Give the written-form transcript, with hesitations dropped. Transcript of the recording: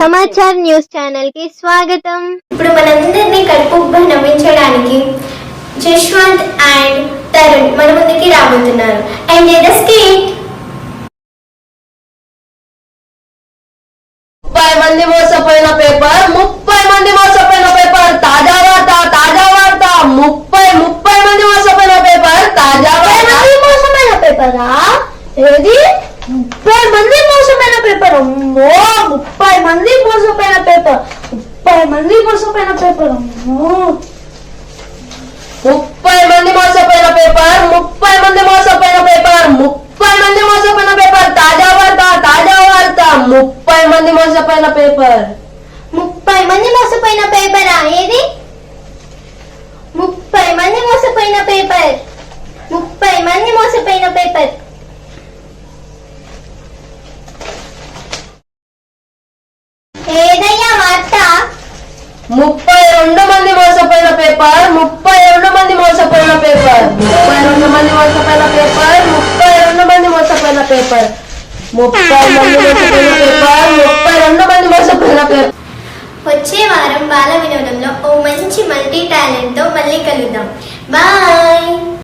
Samachar news channel కి స్వాగతం. ఇప్పుడు మనందరినీ కడుపుబ్బ నవ్వించడానికి జశ్వంత్ అండ్ తరుణ్ మన ముందుకి రాబోతున్నారు. అండ్ ద స్కిట్ 30 మంది మోసపోయిన పేపర్, 30 మంది మోసపోయిన పేపర్, తాజా వార్త 30 మంది మోసపోయిన పేపర్, తాజా వార్త. మోసమైన పేపరా? ఏది 30 మంది మోసమైన పేపర్? అమ్మో, 30 మంది మోసపోయిన పేపర్, 30 మంది మోసపోయిన పేపర్. అమ్మో, 30 మంది మోసపోయిన పేపర్, 30 మంది మోసపోయిన పేపర్, 30 మంది మోసపోయిన పేపర్, తాజా వార్త 30 మంది మోసపోయిన పేపర్. 30 మంది మోసపోయిన పేపరా? ఏది 30 మంది మోసపోయిన పేపర్, 30 మంది మోసపోయిన పేపర్. ఏదయ్యా వార్త? 32 మంది మోసపోయిన పేపర్, 32 మంది మోసపోయిన పేపర్, 32 మంది మోసపోయిన పేపర్, 32 మంది మోసపోయిన పేపర్, 30 మంది మోసపోయిన పేపర్, 32 మంది మోసపోయిన పేపర్. వచ్చే వారం బాల వినోదంలో ఓ మంచి మల్టీ టాలెంట్ తో మళ్ళీ కలుద్దాం. బాయ్.